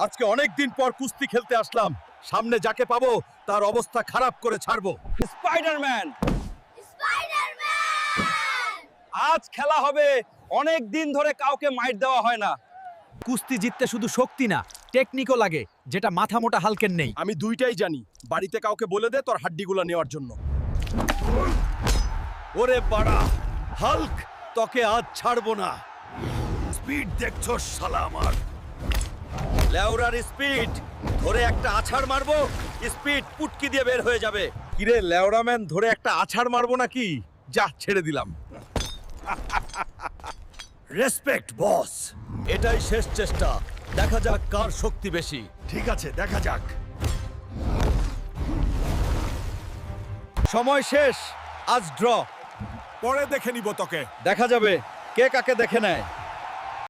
আজকে অনেক দিন পর কুস্তি খেলতে আসলাম, সামনে যাকে পাবো তার অবস্থা খারাপ করে ছাড়বো। Spiderman, Spiderman! আজ খেলা হবে। অনেক দিন ধরে কাউকে মাইট দেওয়া হয় না। কুস্তি জিততে শুধু শক্তি না, টেকনিকও লাগে, যেটা মাথা মোটা হালকের নেই। আমি দুইটাই জানি, বাড়িতে কাউকে বলে দে তোর হাড্ডিগুলো নেওয়ার জন্য। ওরে বাড়া হাল্ক, তোকে আজ ছাড়বো না। স্পিড দেখছো শালা আমার? লেওরার স্পিড ধরে একটা আছাড় মারবো, স্পিড পুটকি দিয়ে বের হয়ে যাবে। কিরে লেওরাম্যান, ধরে একটা আছাড় মারবো নাকি? যা, ছেড়ে দিলাম। রেসপেক্ট বস, এটাই শেষ চেষ্টা। দেখা যাক কার শক্তি বেশি। ঠিক আছে, দেখা যাক। সময় শেষ, আজ ড্র। পরে দেখে নিব তোকে। দেখা যাবে কে কাকে দেখে নেয়।